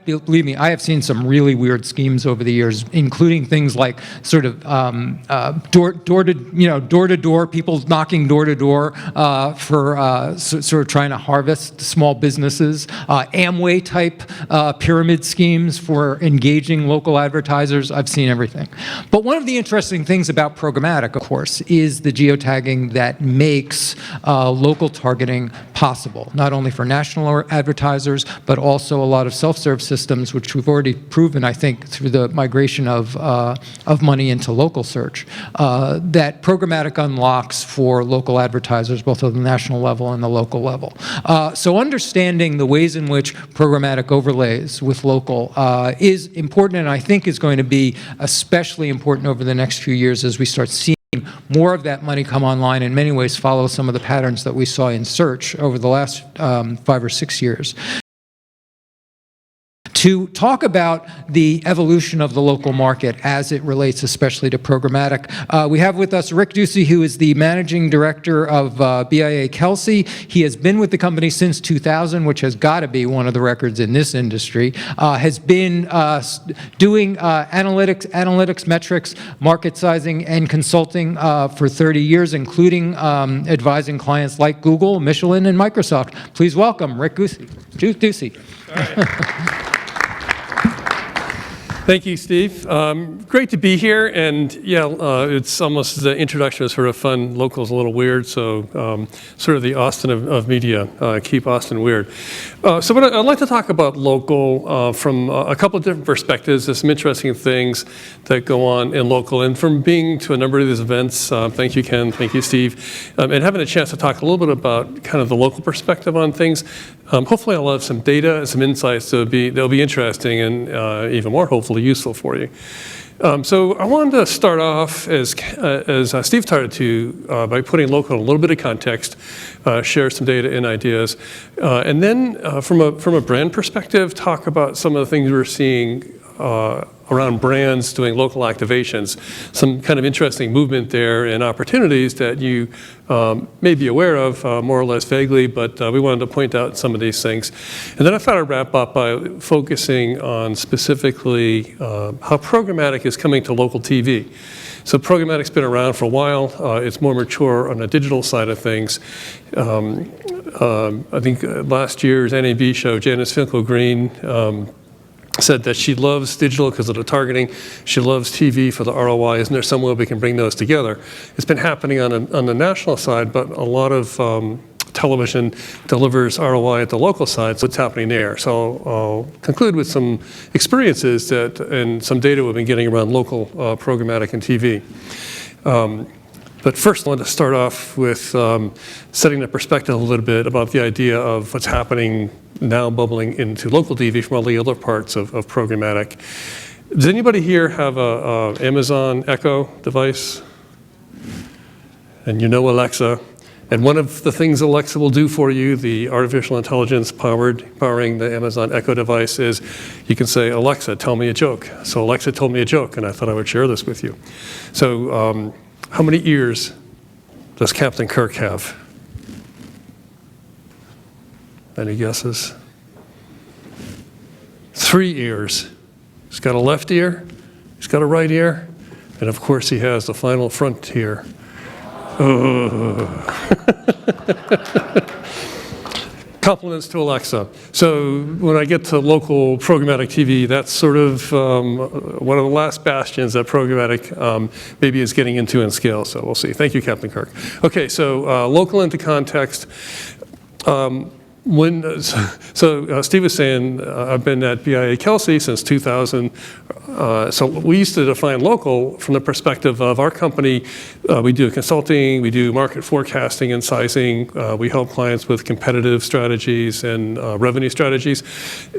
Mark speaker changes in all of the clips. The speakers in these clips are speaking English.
Speaker 1: believe me, I have seen some really weird schemes over the years, including things like sort of door to door, people knocking door to door for sort of trying to harvest small businesses, Amway type pyramid schemes for engaging local advertisers. I've seen everything. But one of the interesting things about programmatic, of course, is the geotagging that makes local targeting possible, not only for national advertisers, but also a lot of self-serve systems, which we've already proven, I think, through the migration of money into local search, that programmatic unlocks for local advertisers, both at the national level and the local level. So understanding the ways in which programmatic overlays with local is important, and I think is going to be especially important over the next few years as we start seeing more of that money come online, in many ways follow some of the patterns that we saw in search over the last 5 or 6 years. To talk about the evolution of the local market as it relates especially to programmatic, we have with us Rick Ducey, who is the managing director of BIA Kelsey. He has been with the company since 2000, which has got to be one of the records in this industry, has been doing analytics, metrics, market sizing, and consulting for 30 years, including advising clients like Google, Michelin, and Microsoft. Please welcome Rick Ducey.
Speaker 2: All right. Thank you, Steve. Great to be here, and yeah, it's almost the introduction was sort of fun. Local's a little weird, so sort of the Austin of media. Keep Austin weird. So I'd like to talk about local from a couple of different perspectives. There's some interesting things that go on in local, and from being to a number of these events, thank you, Ken, thank you, Steve, and having a chance to talk a little bit about kind of the local perspective on things. Hopefully I'll have some data and some insights that'll be interesting and even more hopefully useful for you. So I wanted to start off as Steve started to by putting local in a little bit of context, share some data and ideas, and then from a brand perspective, talk about some of the things we're seeing around brands doing local activations, some kind of interesting movement there and opportunities that you may be aware of more or less vaguely, but we wanted to point out some of these things. And then I thought I'd wrap up by focusing on specifically how programmatic is coming to local TV. So programmatic's been around for a while. It's more mature on the digital side of things. I think last year's NAB show, Janice Finkel-Green said that she loves digital because of the targeting. She loves TV for the ROI. Isn't there some way we can bring those together? It's been happening on the national side, but a lot of television delivers ROI at the local side, so what's happening there? So I'll conclude with some experiences and some data we've been getting around local programmatic and TV. But first, I want to start off with setting the perspective a little bit about the idea of what's happening now bubbling into local TV from all the other parts of programmatic. Does anybody here have a Amazon Echo device? And you know Alexa. And one of the things Alexa will do for you, the artificial intelligence powering the Amazon Echo device, is you can say, Alexa, tell me a joke. So Alexa told me a joke, and I thought I would share this with you. So how many ears does Captain Kirk have? Any guesses? 3 ears. He's got a left ear, he's got a right ear, and of course he has the final front ear. Compliments to Alexa. So when I get to local programmatic TV, that's sort of one of the last bastions that programmatic maybe is getting into in scale. So we'll see. Thank you, Captain Kirk. Okay, so local into context. Steve was saying I've been at BIA Kelsey since 2000. So we used to define local from the perspective of our company. We do consulting, we do market forecasting and sizing. We help clients with competitive strategies and revenue strategies.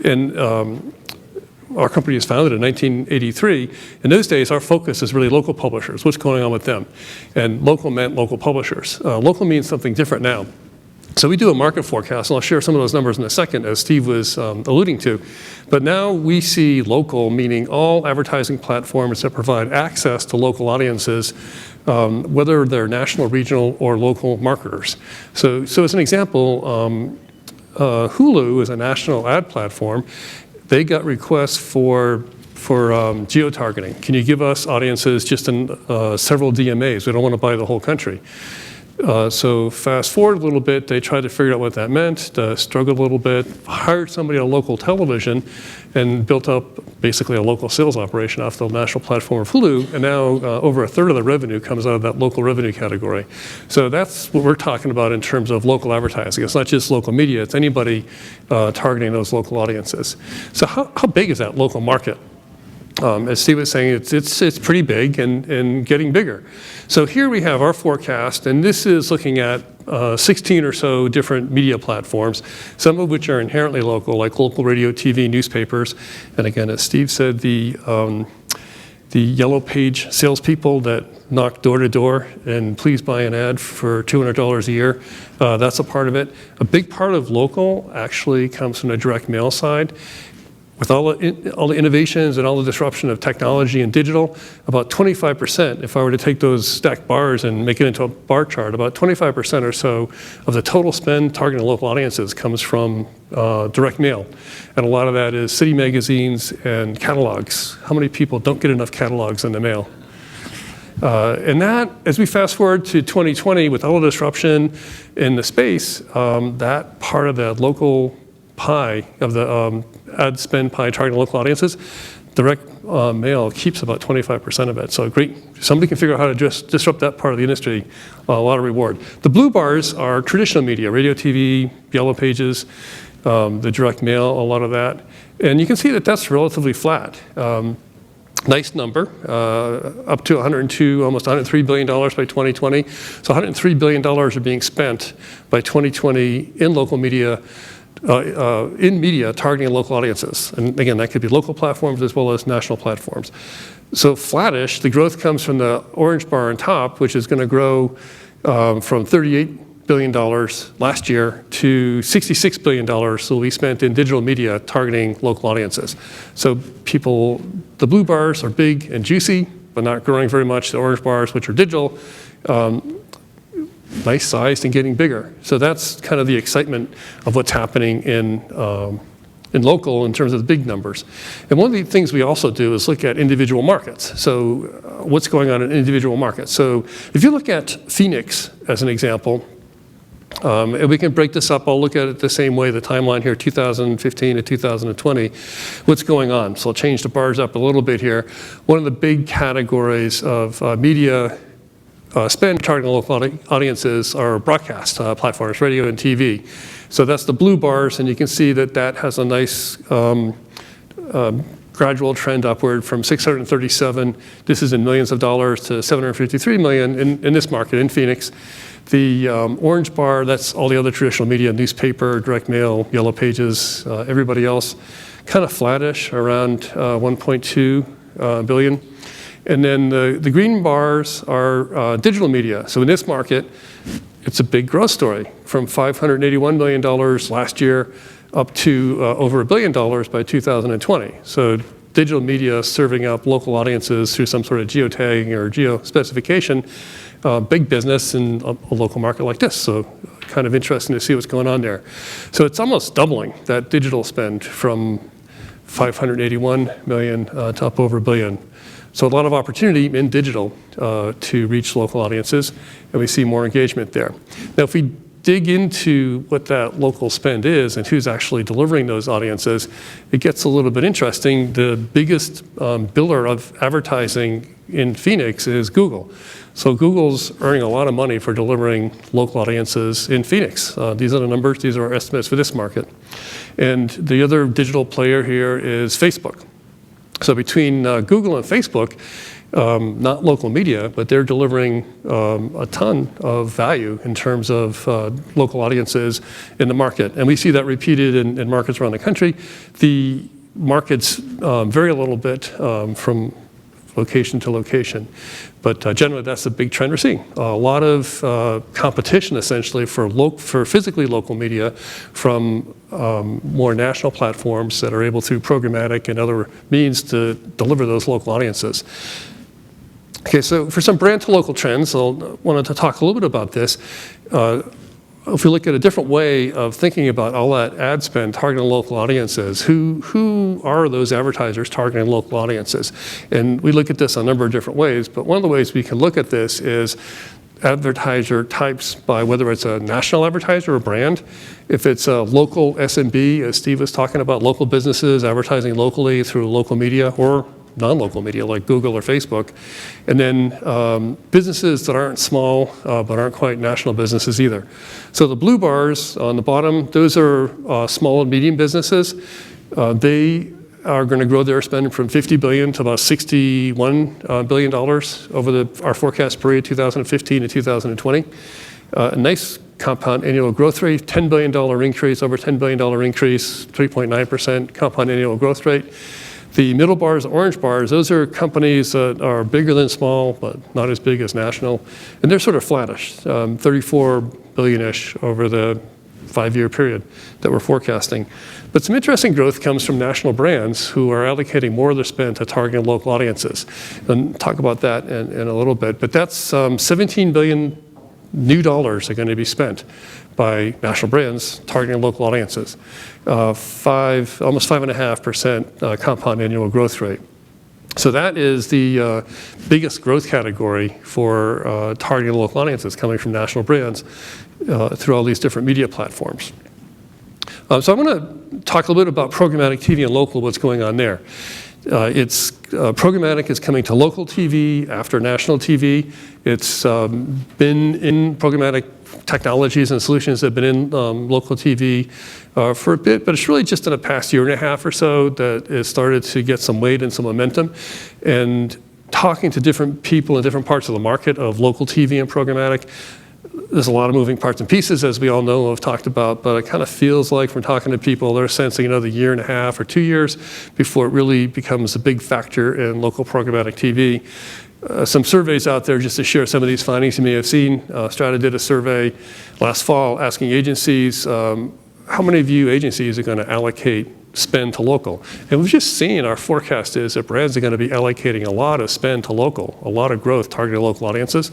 Speaker 2: And our company was founded in 1983. In those days, our focus is really local publishers. What's going on with them? And local meant local publishers. Local means something different now. So we do a market forecast, and I'll share some of those numbers in a second, as Steve was alluding to. But now we see local, meaning all advertising platforms that provide access to local audiences, whether they're national, regional, or local marketers. So as an example, Hulu is a national ad platform. they got requests for geo-targeting. Can you give us audiences just in several DMAs? We don't want to buy the whole country. So fast forward a little bit, they tried to figure out what that meant, struggled a little bit, hired somebody on local television, and built up basically a local sales operation off the national platform of Hulu, and now over a third of the revenue comes out of that local revenue category. So that's what we're talking about in terms of local advertising. It's not just local media, it's anybody targeting those local audiences. So how big is that local market? As Steve was saying, it's pretty big and getting bigger. So here we have our forecast, and this is looking at 16 or so different media platforms, some of which are inherently local, like local radio, TV, newspapers. And again, as Steve said, the yellow page salespeople that knock door to door and please buy an ad for $200 a year, that's a part of it. A big part of local actually comes from the direct mail side. With all the innovations and all the disruption of technology and digital, about 25%, if I were to take those stacked bars and make it into a bar chart, about 25% or so of the total spend targeting local audiences comes from direct mail. And a lot of that is city magazines and catalogs. How many people don't get enough catalogs in the mail? And that, as we fast forward to 2020, with all the disruption in the space, that part of the local pie of the ad spend pie targeting local audiences, direct mail keeps about 25% of it. So great, somebody can figure out how to just disrupt that part of the industry, a lot of reward. The blue bars are traditional media, radio, TV, yellow pages, the direct mail, a lot of that. And you can see that that's relatively flat. Nice number, up to almost $103 billion by 2020. So $103 billion are being spent by 2020 in local media, in media targeting local audiences. And again, that could be local platforms as well as national platforms. So flattish, the growth comes from the orange bar on top, which is going to grow from $38 billion last year to $66 billion that will be spent in digital media targeting local audiences. So people, the blue bars are big and juicy, but not growing very much. The orange bars, which are digital, nice sized and getting bigger. So that's kind of the excitement of what's happening in local in terms of the big numbers. And one of the things we also do is look at individual markets. So what's going on in individual markets? So if you look at Phoenix as an example, and we can break this up, I'll look at it the same way, the timeline here, 2015 to 2020, what's going on. So I'll change the bars up a little bit here. One of the big categories of media spend targeting local audiences are broadcast platforms, radio and TV. So that's the blue bars, and you can see that that has a nice gradual trend upward from 637, this is in millions of dollars, to 753 million in this market, in Phoenix. The orange bar, that's all the other traditional media, newspaper, direct mail, yellow pages, everybody else, kind of flattish, around 1.2 billion. And then the green bars are digital media. So in this market, it's a big growth story, from $581 million last year up to over $1 billion by 2020. So digital media serving up local audiences through some sort of geotagging or geo-specification, big business in a local market like this. So kind of interesting to see what's going on there. So it's almost doubling that digital spend from 581 million to up over $1 billion. So a lot of opportunity in digital to reach local audiences, and we see more engagement there. Now, if we dig into what that local spend is and who's actually delivering those audiences, it gets a little bit interesting. The biggest biller of advertising in Phoenix is Google. So Google's earning a lot of money for delivering local audiences in Phoenix. These are the numbers, these are our estimates for this market. And the other digital player here is Facebook. So between Google and Facebook, not local media, but they're delivering a ton of value in terms of local audiences in the market. And we see that repeated in markets around the country. The markets vary a little bit from location to location. But generally, that's a big trend we're seeing. A lot of competition, essentially, for physically local media from more national platforms that are able, through programmatic and other means, to deliver those local audiences. Okay, so for some brand to local trends, I wanted to talk a little bit about this. if we look at a different way of thinking about all that ad spend targeting local audiences, who are those advertisers targeting local audiences? And we look at this a number of different ways, but one of the ways we can look at this is advertiser types by whether it's a national advertiser or brand. If it's a local SMB, as Steve was talking about, local businesses advertising locally through local media or non-local media like Google or Facebook. And then businesses that aren't small but aren't quite national businesses either. So the blue bars on the bottom, those are small and medium businesses. They are going to grow their spend from $50 billion to about $61 billion over our forecast period 2015 to 2020. A nice compound annual growth rate, $10 billion increase, over $10 billion increase, 3.9% compound annual growth rate. The middle bars, the orange bars, those are companies that are bigger than small, but not as big as national. And they're sort of flattish, 34 billion-ish over the 5-year period that we're forecasting. But some interesting growth comes from national brands who are allocating more of their spend to targeting local audiences. And talk about that in a little bit. But that's 17 billion new dollars are going to be spent by national brands targeting local audiences. Almost 5.5% compound annual growth rate. So that is the biggest growth category for targeting local audiences coming from national brands through all these different media platforms. So I'm going to talk a little bit about programmatic TV and local, what's going on there. Programmatic is coming to local TV after national TV. It's been in programmatic technologies and solutions that have been in local TV for a bit, but it's really just in the past year and a half or so that it started to get some weight and some momentum. And talking to different people in different parts of the market of local TV and programmatic, there's a lot of moving parts and pieces, as we all know, I've talked about, but it kind of feels like from talking to people, they're sensing another year and a half or 2 years before it really becomes a big factor in local programmatic TV. Some surveys out there, just to share some of these findings you may have seen. Strata did a survey last fall asking agencies, how many of you agencies are going to allocate spend to local? And we've just seen our forecast is that brands are going to be allocating a lot of spend to local, a lot of growth targeting local audiences.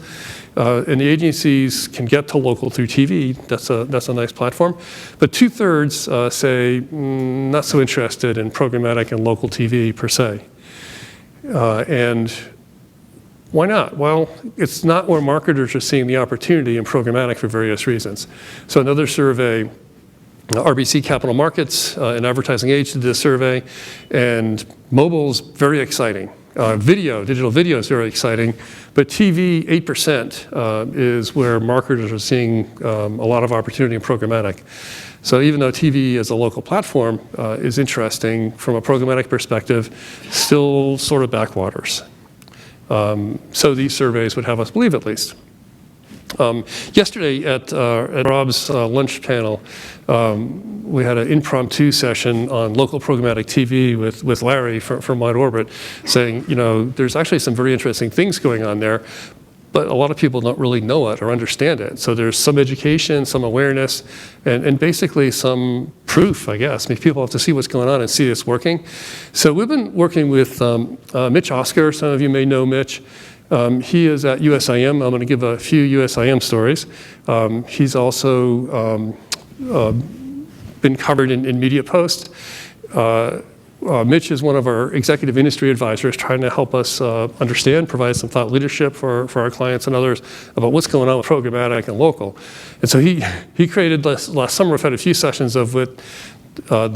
Speaker 2: And the agencies can get to local through TV. That's a nice platform. But 2/3 say not so interested in programmatic and local TV per se. And why not? Well, it's not where marketers are seeing the opportunity in programmatic for various reasons. So another survey, RBC Capital Markets, an advertising age, did this survey, and mobile's very exciting. Digital video is very exciting, but TV, 8% is where marketers are seeing a lot of opportunity in programmatic. So even though TV as a local platform is interesting from a programmatic perspective, still sort of backwaters. So these surveys would have us believe at least. Yesterday at Rob's lunch panel, we had an impromptu session on local programmatic TV with Larry from Wide Orbit, saying, there's actually some very interesting things going on there, but a lot of people don't really know it or understand it. So there's some education, some awareness, and basically some proof, I guess. I mean, people have to see what's going on and see it's working. So we've been working with Mitch Oscar. Some of you may know Mitch. He is at USIM. I'm going to give a few USIM stories. He's also been covered in MediaPost. Mitch is one of our executive industry advisors trying to help us understand, provide some thought leadership for our clients and others about what's going on with programmatic and local. And so he created, last summer, we've had a few sessions of what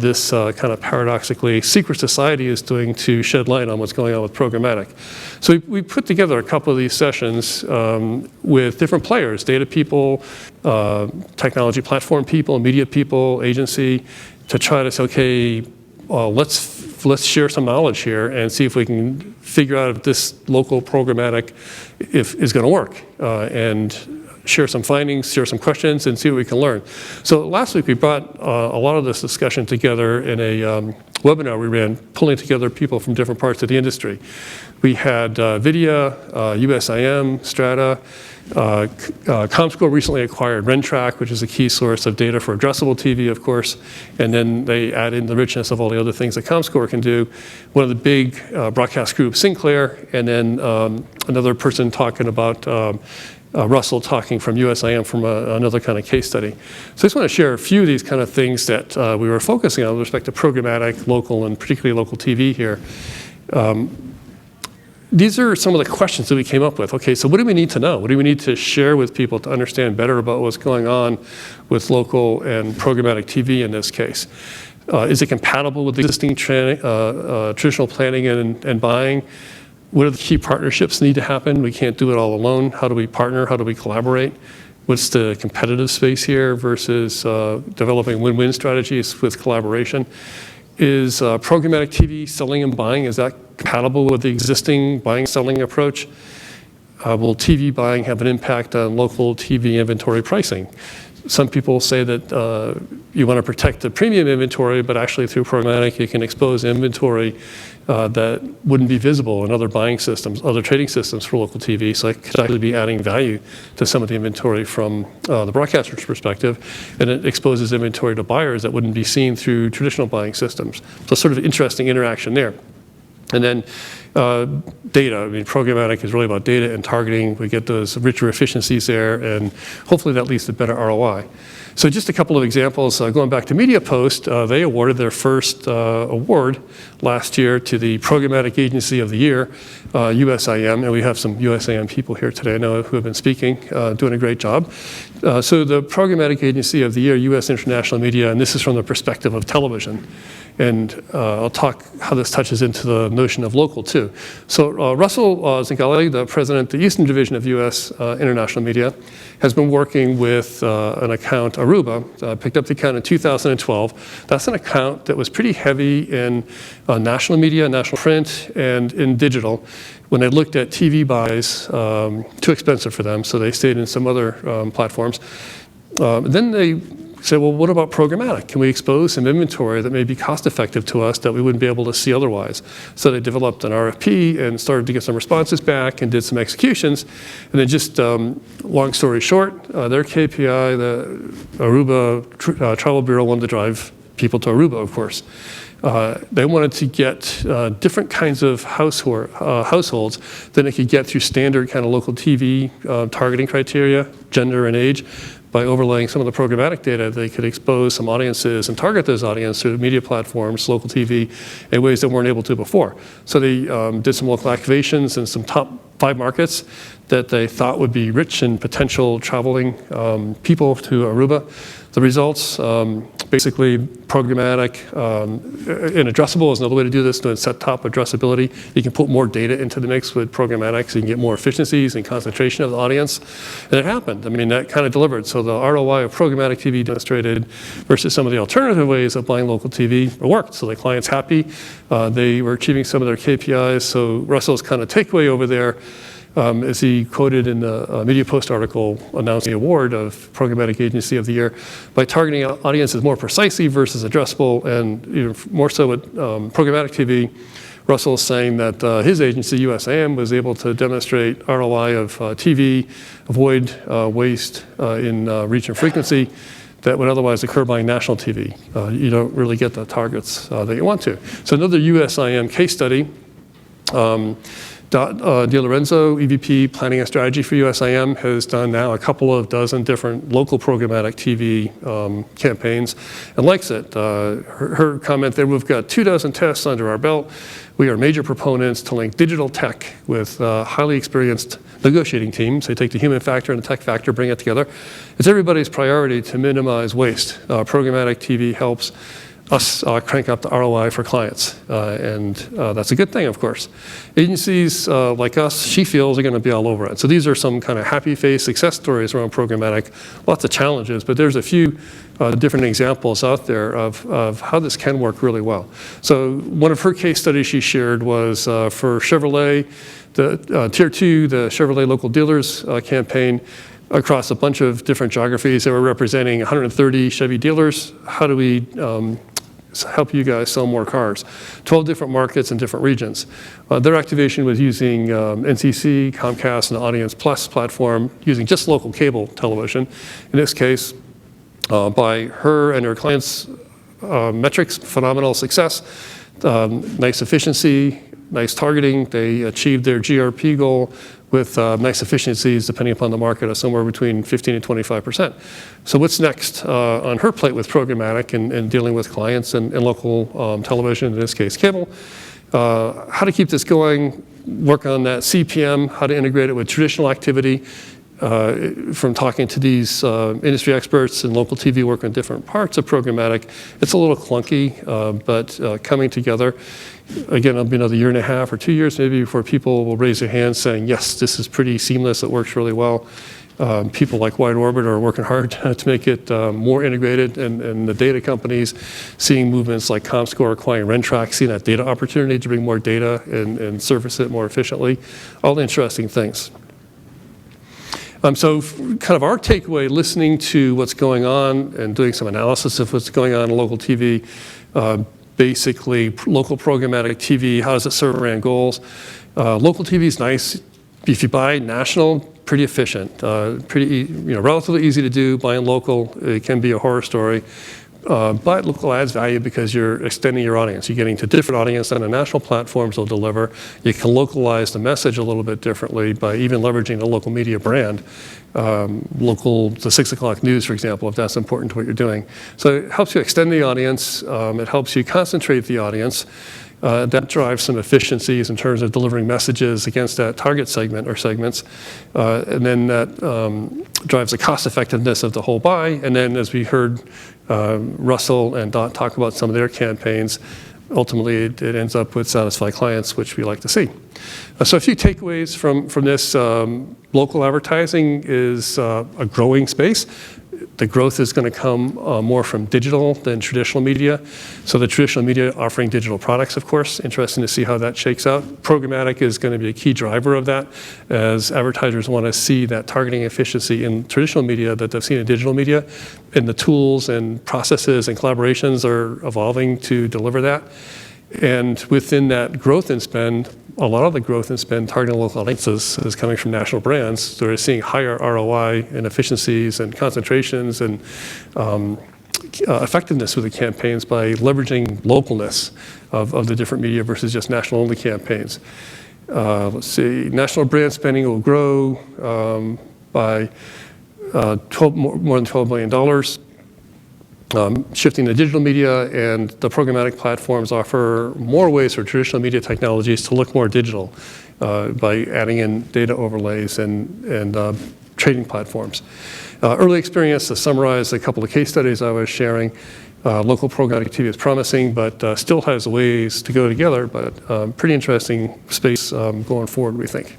Speaker 2: this kind of paradoxically secret society is doing to shed light on what's going on with programmatic. So we put together a couple of these sessions with different players, data people, technology platform people, media people, agency, to try to say, okay, let's share some knowledge here and see if we can figure out if this local programmatic is going to work, and share some findings, share some questions, and see what we can learn. So last week we brought a lot of this discussion together in a webinar we ran, pulling together people from different parts of the industry. We had Vidya, USIM, Strata, ComScore recently acquired RenTrack, which is a key source of data for addressable TV, of course, and then they add in the richness of all the other things that ComScore can do. One of the big broadcast groups, Sinclair, and then another person talking about Russell talking from USIM from another kind of case study. So I just want to share a few of these kind of things that we were focusing on with respect to programmatic, local, and particularly local TV here. These are some of the questions that we came up with. Okay, so what do we need to know? What do we need to share with people to understand better about what's going on with local and programmatic TV in this case? Is it compatible with existing traditional planning and buying? What are the key partnerships need to happen? We can't do it all alone. How do we partner? How do we collaborate? What's the competitive space here versus developing win-win strategies with collaboration? Is programmatic TV selling and buying, is that compatible with the existing buying selling approach? Will TV buying have an impact on local TV inventory pricing? Some people say that you want to protect the premium inventory, but actually through programmatic you can expose inventory that wouldn't be visible in other buying systems, other trading systems for local TV. So it could actually be adding value to some of the inventory from the broadcaster's perspective, and it exposes inventory to buyers that wouldn't be seen through traditional buying systems. So sort of interesting interaction there. And then data. I mean, programmatic is really about data and targeting. We get those richer efficiencies there, and hopefully that leads to better ROI. So just a couple of examples. Going back to MediaPost, they awarded their first award last year to the Programmatic Agency of the Year, USIM, and we have some USIM people here today, I know, who have been speaking, doing a great job. So the Programmatic Agency of the Year, US International Media, and this is from the perspective of television. And I'll talk how this touches into the notion of local too. So Russell Zingali, the president of the Eastern Division of US International Media, has been working with an account, Aruba, picked up the account in 2012. That's an account that was pretty heavy in national media, national print, and in digital. When they looked at TV buys, too expensive for them, so they stayed in some other platforms. Then they said, well, what about programmatic? Can we expose some inventory that may be cost effective to us that we wouldn't be able to see otherwise? So they developed an RFP and started to get some responses back and did some executions. And then just long story short, their KPI, the Aruba Travel Bureau, wanted to drive people to Aruba, of course. They wanted to get different kinds of households than they could get through standard kind of local TV targeting criteria, gender and age. By overlaying some of the programmatic data, they could expose some audiences and target those audiences through media platforms, local TV, in ways they weren't able to before. So they did some local activations in some top 5 markets that they thought would be rich in potential traveling people to Aruba. The results, basically programmatic and addressable is another way to do this, doing set-top addressability. You can put more data into the mix with programmatic so you can get more efficiencies and concentration of the audience. And it happened. I mean, that kind of delivered. So the ROI of programmatic TV demonstrated versus some of the alternative ways of buying local TV worked. So the client's happy. They were achieving some of their KPIs. So Russell's kind of takeaway over there, as he quoted in the MediaPost article announcing the award of Programmatic Agency of the Year, by targeting audiences more precisely versus addressable, and even more so with programmatic TV, Russell is saying that his agency, USIM, was able to demonstrate ROI of TV, avoid waste in reach and frequency that would otherwise occur by national TV. You don't really get the targets that you want to. So another USIM case study, De Lorenzo, EVP Planning and Strategy for USIM, has done now a couple of dozen different local programmatic TV campaigns and likes it. Her comment there, we've got 24 tests under our belt. We are major proponents to link digital tech with highly experienced negotiating teams. They take the human factor and the tech factor, bring it together. It's everybody's priority to minimize waste. Programmatic TV helps us crank up the ROI for clients, and that's a good thing, of course. Agencies like us, she feels, are going to be all over it. So these are some kind of happy face success stories around programmatic. Lots of challenges, but there's a few different examples out there of how this can work really well. So one of her case studies she shared was for Chevrolet, the Tier 2, the Chevrolet Local Dealers campaign, across a bunch of different geographies. They were representing 130 Chevy dealers. How do we help you guys sell more cars? 12 different markets in different regions. Their activation was using NCC, Comcast, and the Audience Plus platform, using just local cable television. In this case, by her and her clients' metrics, phenomenal success, nice efficiency, nice targeting. They achieved their GRP goal with nice efficiencies, depending upon the market, of somewhere between 15 and 25%. So what's next on her plate with programmatic and dealing with clients and local television, in this case cable? How to keep this going, work on that CPM, how to integrate it with traditional activity. From talking to these industry experts and local TV work on different parts of programmatic, it's a little clunky, but coming together. Again, it'll be another year and a half or 2 years maybe before people will raise their hands saying, yes, this is pretty seamless, it works really well. People like Wide Orbit are working hard to make it more integrated, and the data companies seeing movements like ComScore acquiring Rentrack, seeing that data opportunity to bring more data and surface it more efficiently. All interesting things. So kind of our takeaway, listening to what's going on and doing some analysis of what's going on in local TV, basically local programmatic TV, how does it serve brand goals? Local TV is nice. If you buy national, pretty efficient, relatively easy to do. Buying local, it can be a horror story. But local adds value because you're extending your audience. You're getting to different audience than the national platforms will deliver. You can localize the message a little bit differently by even leveraging the local media brand. The 6 o'clock news, for example, if that's important to what you're doing. So it helps you extend the audience. It helps you concentrate the audience. That drives some efficiencies in terms of delivering messages against that target segment or segments. And then that drives the cost effectiveness of the whole buy. And then, as we heard Russell and Dot talk about some of their campaigns, ultimately it ends up with satisfied clients, which we like to see. So a few takeaways from this. Local advertising is a growing space. The growth is going to come more from digital than traditional media. So the traditional media offering digital products, of course. Interesting to see how that shakes out. Programmatic is going to be a key driver of that, as advertisers want to see that targeting efficiency in traditional media that they've seen in digital media. And the tools and processes and collaborations are evolving to deliver that. And within that growth in spend, a lot of the growth in spend targeting local audiences is coming from national brands. So they're seeing higher ROI and efficiencies and concentrations and effectiveness with the campaigns by leveraging localness of the different media versus just national-only campaigns. Let's see, national brand spending will grow by more than $12 billion. Shifting to digital media, and the programmatic platforms offer more ways for traditional media technologies to look more digital by adding in data overlays and trading platforms. Early experience, to summarize a couple of case studies I was sharing, local programmatic TV is promising, but still has ways to go together, but pretty interesting space going forward, we think.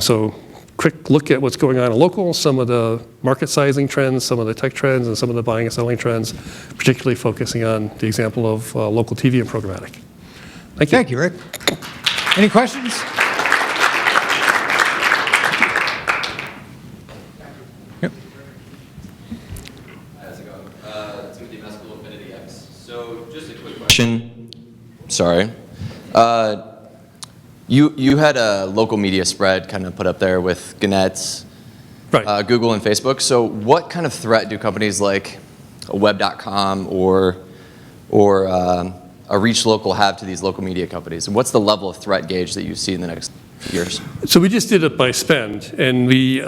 Speaker 2: So quick look at what's going on in local, some of the market sizing trends, some of the tech trends, and some of the buying and selling trends, particularly focusing on the example of local TV and programmatic. Thank you.
Speaker 1: Thank you, Rick. Any questions? Yep.
Speaker 3: How's it going? Timothy Mescal, Affinity X. So just a quick question. Sorry. You had a local media spread kind of put up there with Gannett's,
Speaker 2: Right.
Speaker 3: Google and Facebook. So what kind of threat do companies like a Web.com or a Reach Local have to these local media companies? And what's the level of threat gauge that you see in the next years?
Speaker 2: So we just did it by spend, and we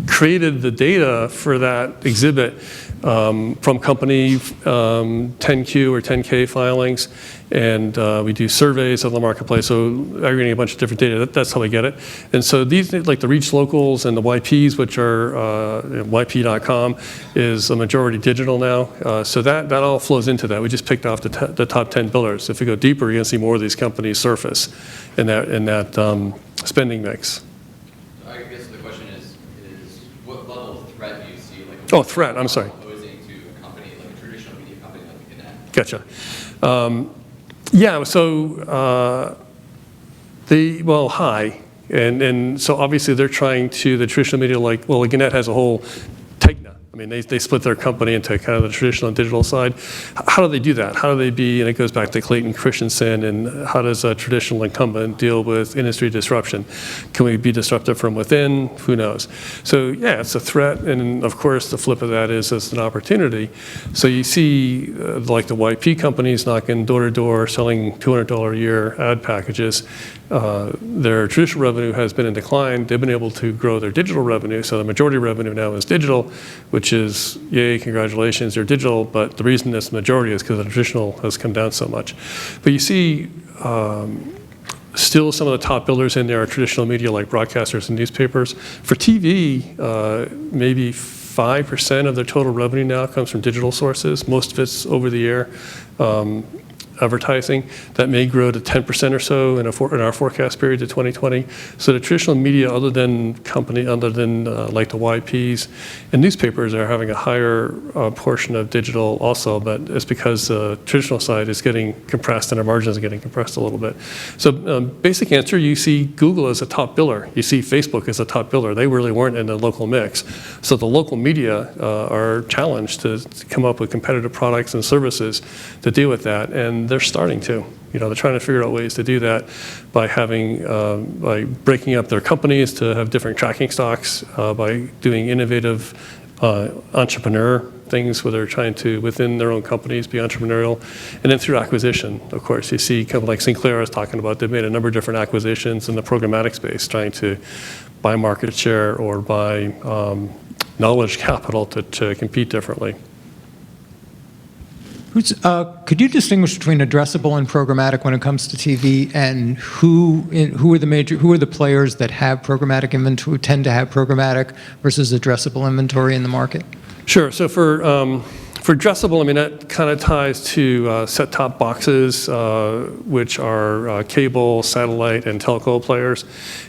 Speaker 2: created the data for that exhibit from company 10Q or 10K filings, and we do surveys of the marketplace, so aggregating a bunch of different data. That's how we get it. And so these, like the Reach Locals and the YPs, which are YP.com, is a majority digital now. So that all flows into that. We just picked off the top 10 billers. If we go deeper, you're going to see more of these companies surface in that spending mix.
Speaker 3: I guess the question is what level of threat do you see?
Speaker 2: Oh, threat, I'm sorry.
Speaker 3: Opposing to a company, like a traditional media company like Gannett?
Speaker 2: Gotcha. Yeah, so high. And so obviously they're trying to, the traditional media, like, well, Gannett has a whole Tegna. I mean, they split their company into kind of the traditional and digital side. How do they do that? How do they be, and it goes back to Clayton Christensen, and how does a traditional incumbent deal with industry disruption? Can we be disruptive from within? Who knows? So yeah, it's a threat, and of course the flip of that is it's an opportunity. So you see like the YP companies knocking door to door, selling $200 a year ad packages. Their traditional revenue has been in decline. They've been able to grow their digital revenue, so the majority of revenue now is digital, which is, yay, congratulations, you're digital, but the reason it's majority is because the traditional has come down so much. But you see still some of the top billers in there are traditional media like broadcasters and newspapers. For TV, maybe 5% of their total revenue now comes from digital sources. Most of it's over the air. Advertising. That may grow to 10% or so in our forecast period to 2020. So the traditional media, other than like the YPs and newspapers, are having a higher portion of digital also, but it's because the traditional side is getting compressed and our margins are getting compressed a little bit. So basic answer, you see Google as a top biller. You see Facebook as a top biller. They really weren't in the local mix. So the local media are challenged to come up with competitive products and services to deal with that. And they're starting to. They're trying to figure out ways to do that by by breaking up their companies to have different tracking stocks, by doing innovative entrepreneur things where they're trying to, within their own companies, be entrepreneurial. And then through acquisition, of course. You see companies like Sinclair is talking about, they've made a number of different acquisitions in the programmatic space, trying to buy market share or buy knowledge capital to compete differently.
Speaker 1: Could you distinguish between addressable and programmatic when it comes to TV, and who are the players that have programmatic inventory, tend to have programmatic versus addressable inventory in the market?
Speaker 2: Sure. So for addressable, I mean, that kind of ties to set-top boxes, which are cable, satellite, and telco players.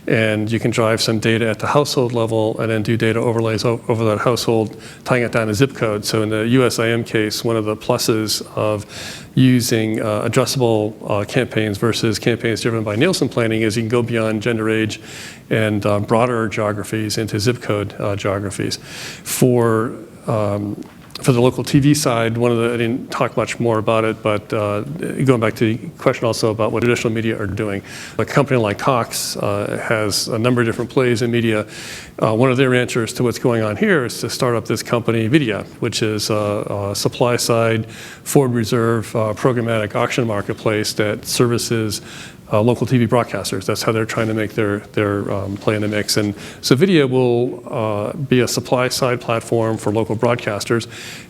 Speaker 2: And you can drive some data at the household level and then do data overlays over that household, tying it down to zip code. So in the USIM case, one of the pluses of using addressable campaigns versus campaigns driven by Nielsen planning is you can go beyond gender, age, and broader geographies into zip code geographies. For the local TV side, I didn't talk much more about it, but going back to the question also about what traditional media are doing. A company like Cox has a number of different plays in media. One of their answers to what's going on here is to start up this company, Media, which is a supply side, Ford Reserve programmatic auction marketplace that services local TV broadcasters. That's how they're trying to make their play in the mix. And so Video will be a supply side platform for local broadcasters,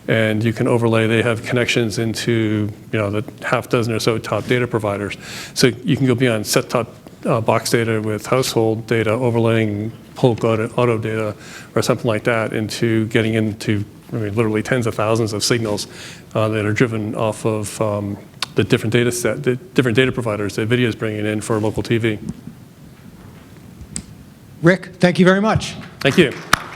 Speaker 2: and you can overlay. They have connections into the half dozen or so top data providers. So you can go beyond set-top box data with household data, overlaying bulk auto data or something like that, into getting into literally tens of thousands of signals that are driven off of the different different data providers that Video is bringing in for local TV.
Speaker 1: Rick, thank you very much.
Speaker 2: Thank you.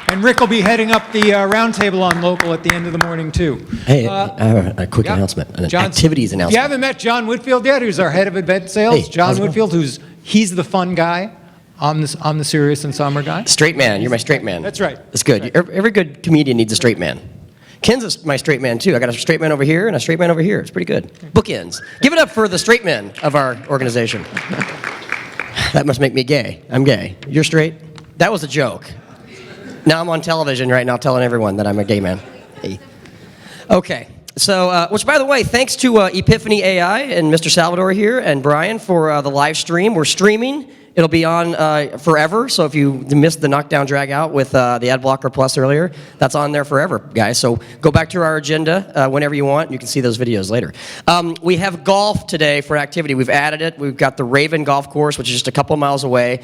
Speaker 1: And Rick will be heading up the roundtable on local at the end of the morning, too.
Speaker 4: Hey, I have a quick announcement, an activities announcement.
Speaker 1: You haven't met John Whitfield yet, who's our head of event sales.
Speaker 4: Hey,
Speaker 1: John Whitfield, he's the fun guy. I'm the serious and somber guy.
Speaker 4: Straight man. You're my straight man.
Speaker 1: That's right.
Speaker 4: That's good.
Speaker 1: Right.
Speaker 4: Every good comedian needs a straight man. Ken's my straight man, too. I got a straight man over here and a straight man over here. It's pretty good. Bookends. Give it up for the straight men of our organization. That must make me gay. I'm gay. You're straight? That was a joke. Now I'm on television right now telling everyone that I'm a gay man. Hey. Okay. So, which, by the way, thanks to Epiphany AI and Mr. Salvador here and Brian for the live stream. We're streaming. It'll be on forever, so if you missed the knockdown drag out with the Ad Blocker Plus earlier, that's on there forever, guys. So go back to our agenda whenever you want, and you can see those videos later. We have golf today for activity. We've added it. We've got the Raven Golf Course, which is just a couple miles away.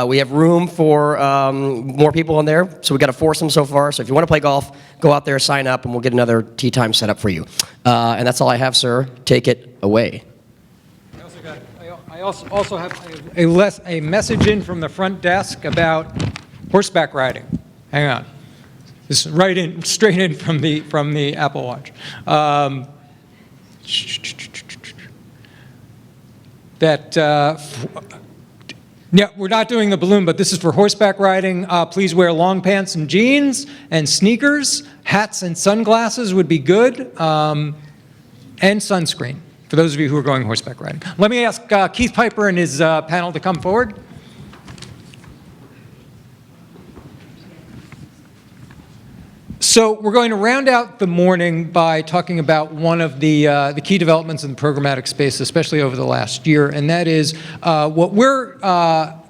Speaker 4: We have room for more people in there, so we've got a foursome so far. So if you want to play golf, go out there, sign up, and we'll get another tee time set up for you. And that's all I have, sir. Take it away.
Speaker 1: I also have a message in from the front desk about horseback riding. Hang on. This is straight in from the Apple Watch. Yeah, we're not doing the balloon, but this is for horseback riding. Please wear long pants and jeans and sneakers. hats and sunglasses would be good, and sunscreen, for those of you who are going horseback riding. Let me ask Keith Piper and his panel to come forward. So we're going to round out the morning by talking about one of the key developments in the programmatic space, especially over the last year, and that is what we're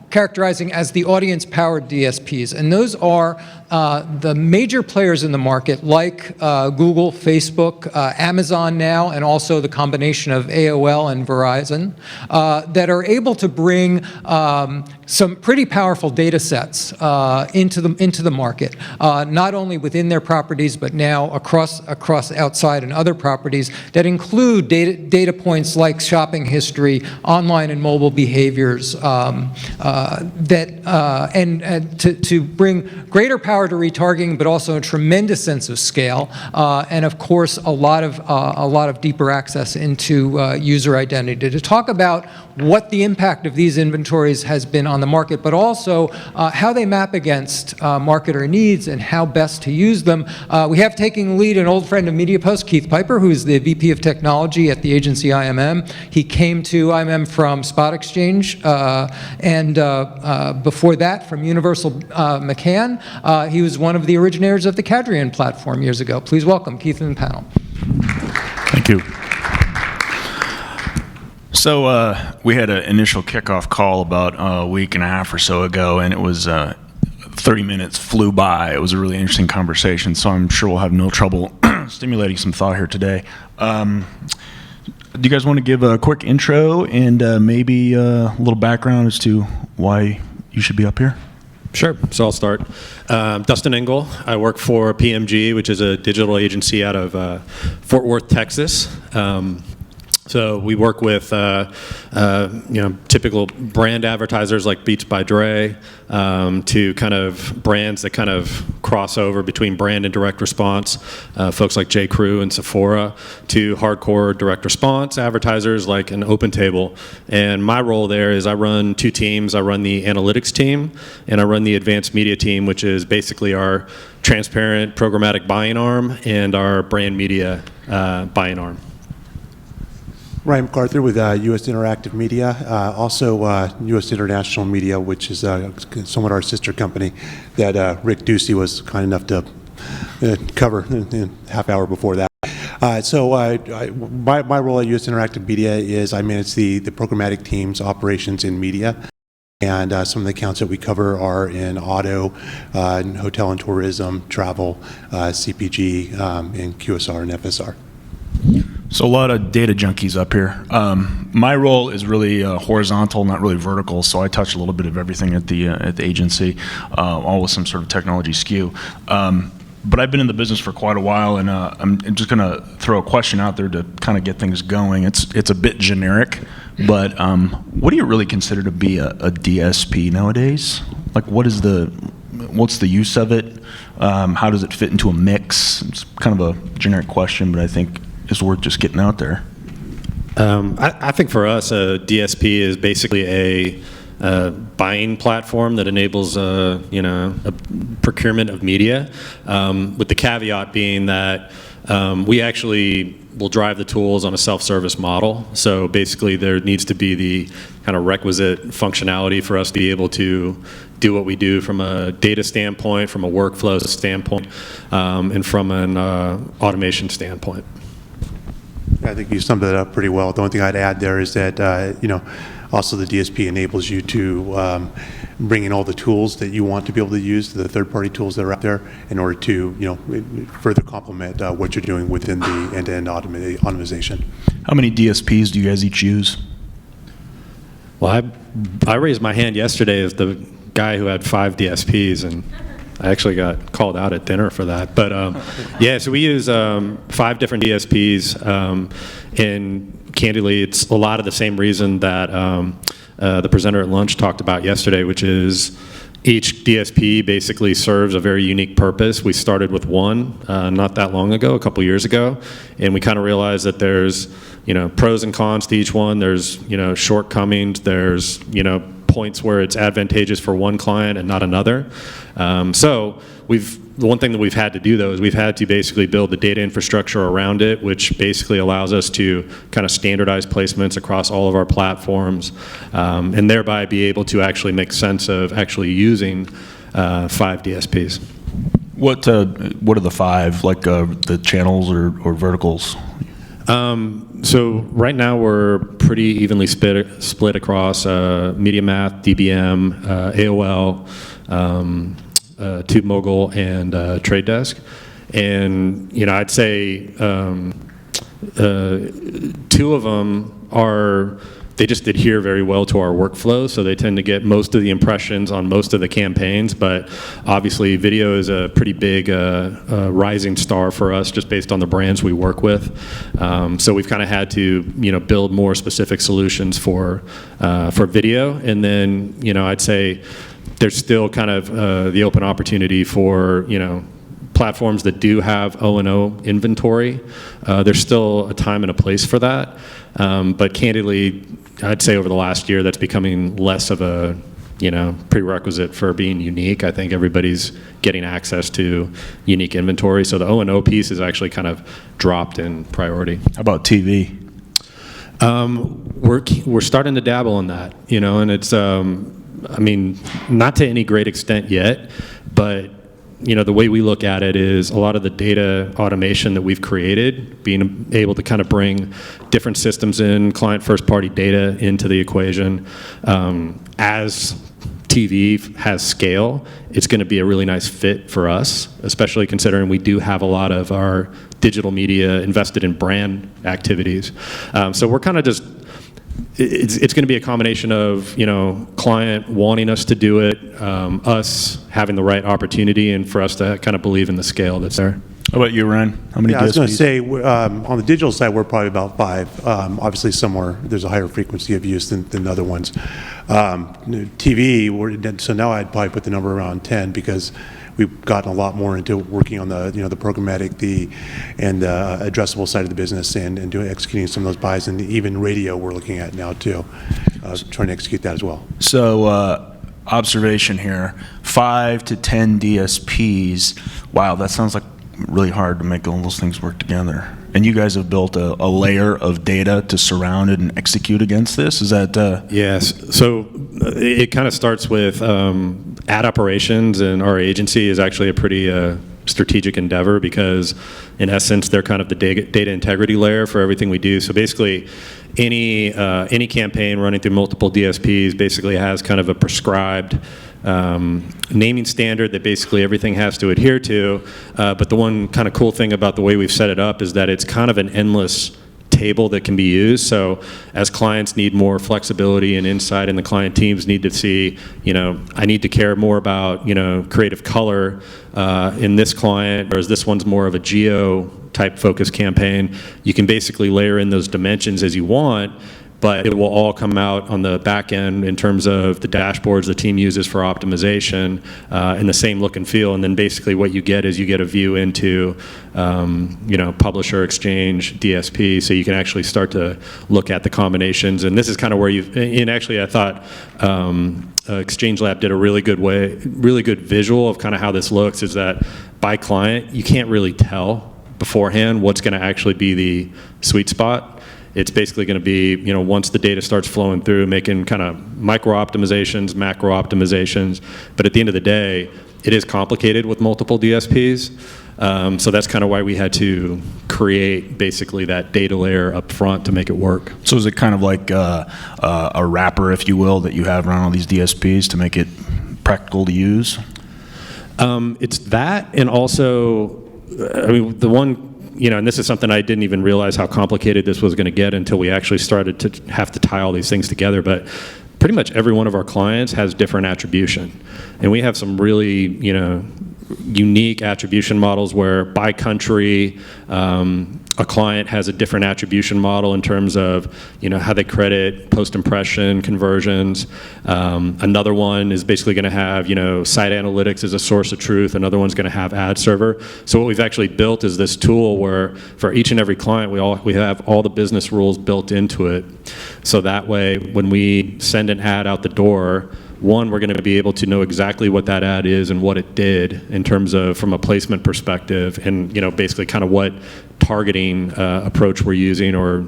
Speaker 1: characterizing as the audience-powered DSPs. And those are the major players in the market like Google, Facebook, Amazon now, and also the combination of AOL and Verizon that are able to bring some pretty powerful data sets into the market, not only within their properties, but now across outside and other properties that include data points like shopping history, online and mobile behaviors, to bring greater power to retargeting, but also a tremendous sense of scale, and of course a lot of deeper access into user identity. To talk about what the impact of these inventories has been on the market, but also how they map against marketer needs and how best to use them. We have taking the lead an old friend of MediaPost, Keith Piper, who is the VP of Technology at the agency IMM. He came to IMM from Spot Exchange, and before that from Universal McCann. He was one of the originators of the Cadrian platform years ago. Please welcome Keith and the panel.
Speaker 5: Thank you. So we had an initial kickoff call about a week and a half or so ago, and it was 30 minutes flew by. It was a really interesting conversation, so I'm sure we'll have no trouble stimulating some thought here today. Do you guys want to give a quick intro and maybe a little background as to why you should be up here?
Speaker 6: Sure. So I'll start. Dustin Engel. I work for PMG, which is a digital agency out of Fort Worth, Texas. So we work with typical brand advertisers like Beats by Dre, to kind of brands that kind of cross over between brand and direct response, folks like J. Crew and Sephora, to hardcore direct response advertisers like an OpenTable. And my role there is I run two teams. I run the analytics team and I run the advanced media team, which is basically our transparent programmatic buying arm and our brand media buying arm.
Speaker 7: Ryan MacArthur with U.S. Interactive Media, also U.S. International Media, which is somewhat our sister company that Rick Ducey was kind enough to cover in a half hour before that. My role at U.S. Interactive Media is I manage the programmatic team's operations in media. And some of the accounts that we cover are in auto, hotel and tourism, travel, CPG, and QSR and FSR.
Speaker 5: So a lot of data junkies up here. My role is really horizontal, not really vertical. So I touch a little bit of everything at the agency, all with some sort of technology skew. But I've been in the business for quite a while, and I'm just going to throw a question out there to kind of get things going. It's a bit generic, but what do you really consider to be a DSP nowadays? Like, what's the use of it? How does it fit into a mix? It's kind of a generic question, but I think it's worth just getting out there.
Speaker 6: I think for us, a DSP is basically a buying platform that enables a procurement of media, with the caveat being that we actually will drive the tools on a self-service model. So basically there needs to be the kind of requisite functionality for us to be able to do what we do from a data standpoint, from a workflow standpoint, and from an automation standpoint.
Speaker 7: I think you summed that up pretty well. The only thing I'd add there is that, also the DSP enables you to bring in all the tools that you want to be able to use, the third-party tools that are out there, in order to, further complement what you're doing within the end-to-end automation.
Speaker 5: How many DSPs do you guys each use?
Speaker 6: Well, I raised my hand yesterday as the guy who had 5 DSPs, and I actually got called out at dinner for that. But yeah, so we use 5 different DSPs, and candidly, it's a lot of the same reason that the presenter at lunch talked about yesterday, which is each DSP basically serves a very unique purpose. We started with one not that long ago, a couple years ago, and we kind of realized that there's pros and cons to each one. There's shortcomings. There's points where it's advantageous for one client and not another. So we've The one thing that we've had to do, though, is we've had to basically build the data infrastructure around it, which basically allows us to kind of standardize placements across all of our platforms, and thereby be able to actually make sense of actually using 5 DSPs.
Speaker 5: What are the 5, like the channels or verticals?
Speaker 6: So right now we're pretty evenly split across MediaMath, DBM, AOL, TubeMogul, and Trade Desk. And I'd say 2 of them they just adhere very well to our workflow, so they tend to get most of the impressions on most of the campaigns. But obviously, video is a pretty big rising star for us, just based on the brands we work with. So we've kind of had to, build more specific solutions for video. And then, I'd say there's still kind of the open opportunity for, platforms that do have O&O inventory. There's still a time and a place for that. But candidly, I'd say over the last year, that's becoming less of a prerequisite for being unique. I think everybody's getting access to unique inventory. So the O&O piece is actually kind of dropped in priority.
Speaker 5: How about TV?
Speaker 6: We're starting to dabble in that, and it's, not to any great extent yet, but the way we look at it is a lot of the data automation that we've created, being able to kind of bring different systems in, client first-party data into the equation. As TV has scale, it's going to be a really nice fit for us, especially considering we do have a lot of our digital media invested in brand activities. So we're kind of just, it's going to be a combination of, client wanting us to do it, us having the right opportunity, and for us to kind of believe in the scale that's there.
Speaker 5: How about you, Ryan? How many DSPs?
Speaker 7: I was going to say, on the digital side, we're probably about 5. Obviously, there's a higher frequency of use than other ones. TV, so now I'd probably put the number around 10, because we've gotten a lot more into working on the the programmatic, and the addressable side of the business, and executing some of those buys, and even radio we're looking at now too, trying to execute that as well.
Speaker 5: So observation here, 5 to 10 DSPs. Wow, that sounds like really hard to make all those things work together. And you guys have built a layer of data to surround it and execute against this? Is that?
Speaker 6: Yes. So it kind of starts with ad operations, and our agency is actually a pretty strategic endeavor, because in essence they're kind of the data integrity layer for everything we do. So basically any campaign running through multiple DSPs basically has kind of a prescribed naming standard that basically everything has to adhere to. But the one kind of cool thing about the way we've set it up is that it's kind of an endless table that can be used. So as clients need more flexibility and insight, and the client teams need to see, I need to care more about, creative color in this client, whereas this one's more of a geo type focused campaign, you can basically layer in those dimensions as you want, but it will all come out on the back end in terms of the dashboards the team uses for optimization, in the same look and feel. And then basically what you get is you get a view into, publisher, exchange, DSP, so you can actually start to look at the combinations. And this is kind of where and actually I thought Exchange Lab did a really good visual of kind of how this looks, is that by client, you can't really tell beforehand what's going to actually be the sweet spot. It's basically going to be, once the data starts flowing through, making kind of micro optimizations, macro optimizations. But at the end of the day, it is complicated with multiple DSPs. So that's kind of why we had to create basically that data layer up front to make it work.
Speaker 5: So is it kind of like a wrapper, if you will, that you have around all these DSPs to make it practical to use?
Speaker 6: It's that, and also, the one, and this is something I didn't even realize how complicated this was going to get until we actually started to have to tie all these things together. But pretty much every one of our clients has different attribution. And we have some really, unique attribution models where by country, a client has a different attribution model in terms of, how they credit post-impression conversions. Another one is basically going to have, site analytics as a source of truth. Another one's going to have ad server. So what we've actually built is this tool where for each and every client, we have all the business rules built into it. So that way, when we send an ad out the door, one, we're going to be able to know exactly what that ad is and what it did in terms of from a placement perspective, and basically kind of what targeting approach we're using, or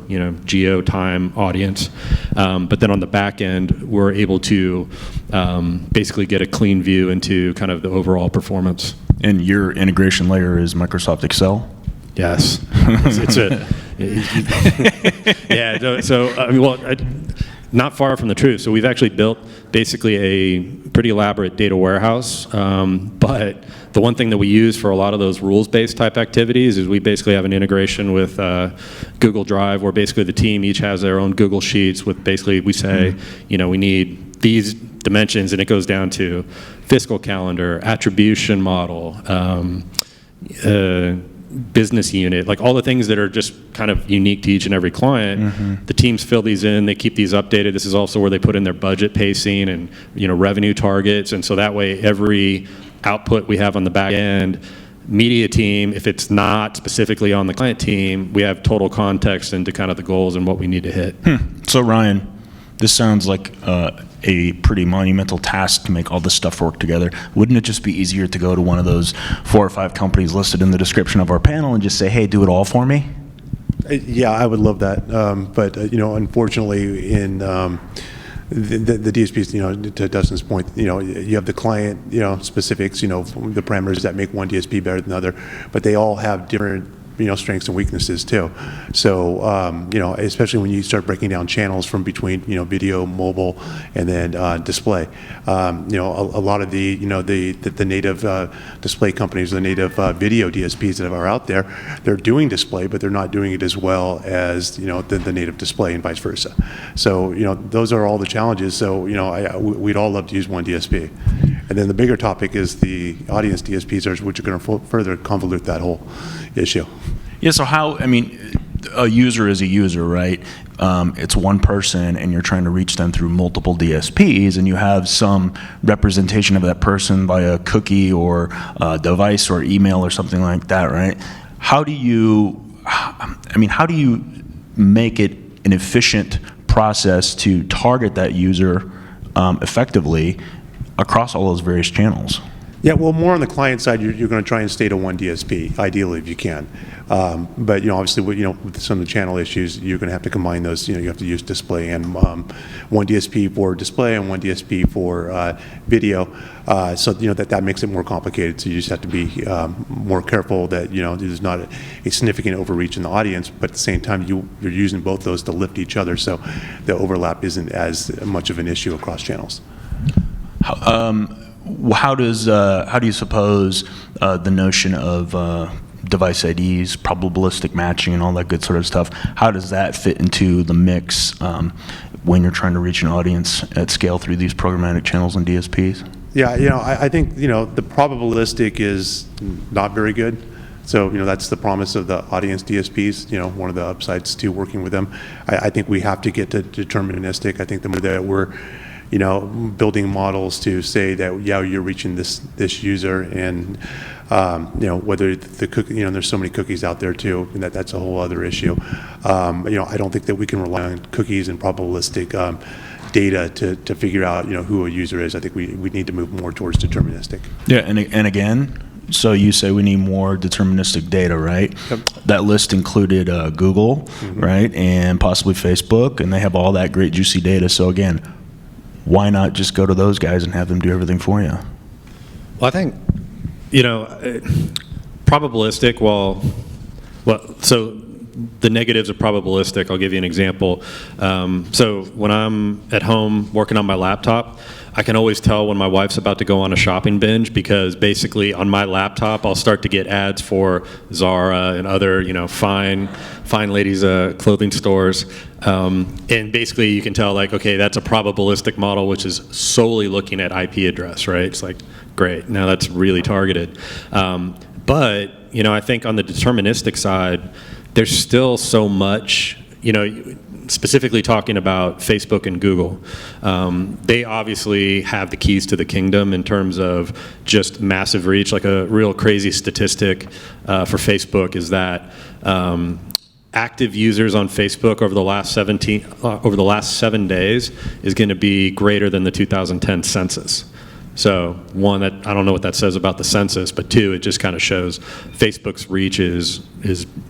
Speaker 6: geo time audience. But then on the back end, we're able to basically get a clean view into kind of the overall performance.
Speaker 5: And your integration layer is Microsoft Excel?
Speaker 6: Yes. It's a yeah. So I mean, well, not far from the truth. So we've actually built basically a pretty elaborate data warehouse. But the one thing that we use for a lot of those rules-based type activities is we basically have an integration with Google Drive, where basically the team each has their own Google Sheets with basically we say, we need these dimensions, and it goes down to fiscal calendar, attribution model, business unit, like all the things that are just kind of unique to each and every client. The teams fill these in, they keep these updated. This is also where they put in their budget pacing and revenue targets, and so that way every output we have on the back end, media team, if it's not specifically on the client team, we have total context into kind of the goals and what we need to hit.
Speaker 5: So Ryan, this sounds like a pretty monumental task to make all this stuff work together. Wouldn't it just be easier to go to one of those 4 or 5 companies listed in the description of our panel and just say, hey, do it all for me?
Speaker 7: Yeah, I would love that. But unfortunately, in the DSPs, to Dustin's point, you have the client, specifics, the parameters that make one DSP better than the other, but they all have different strengths and weaknesses too. So, especially when you start breaking down channels from between, video, mobile, and then display. A lot of the native display companies, the native video DSPs that are out there, they're doing display, but they're not doing it as well as, the native display, and vice versa. So, those are all the challenges. So, we'd all love to use one DSP. And then the bigger topic is the audience DSPs, which are going to further convolute that whole issue.
Speaker 5: Yeah, so a user is a user, right? It's one person, and you're trying to reach them through multiple DSPs, and you have some representation of that person via cookie or device or email or something like that, right? How do you make it an efficient process to target that user effectively across all those various channels?
Speaker 7: Yeah, well, more on the client side, you're going to try and stay to one DSP, ideally, if you can. But obviously, with some of the channel issues, you're going to have to combine those. You have to use display and one DSP for display and one DSP for video. So that makes it more complicated. So you just have to be more careful that there's not a significant overreach in the audience, but at the same time, you're using both those to lift each other, so the overlap isn't as much of an issue across channels.
Speaker 5: How do you suppose the notion of device IDs, probabilistic matching, and all that good sort of stuff, how does that fit into the mix when you're trying to reach an audience at scale through these programmatic channels and DSPs?
Speaker 7: Yeah, I think the probabilistic is not very good. So that's the promise of the audience DSPs. One of the upsides to working with them. I think we have to get to deterministic. I think the more that we're building models to say that, yeah, you're reaching this user, and whether the cookie, there's so many cookies out there too, and that's a whole other issue. I don't think that we can rely on cookies and probabilistic data to figure out who a user is. I think we need to move more towards deterministic.
Speaker 5: Yeah, and again, so you say we need more deterministic data, right?
Speaker 7: Yep.
Speaker 5: That list included Google, right, and possibly Facebook, and they have all that great juicy data. So again, why not just go to those guys and have them do everything for you?
Speaker 6: Well, I think, probabilistic, so the negatives of probabilistic, I'll give you an example. So when I'm at home working on my laptop, I can always tell when my wife's about to go on a shopping binge, because basically on my laptop I'll start to get ads for Zara and other fine ladies clothing stores, and basically you can tell, like, okay, that's a probabilistic model which is solely looking at IP address, right? It's like, great, now that's really targeted. But I think on the deterministic side, there's still so much, specifically talking about Facebook and Google. They obviously have the keys to the kingdom in terms of just massive reach. Like a real crazy statistic for Facebook is that active users on Facebook over the last 7 days is going to be greater than the 2010 census. So one, that I don't know what that says about the census, but two, it just kind of shows Facebook's reach is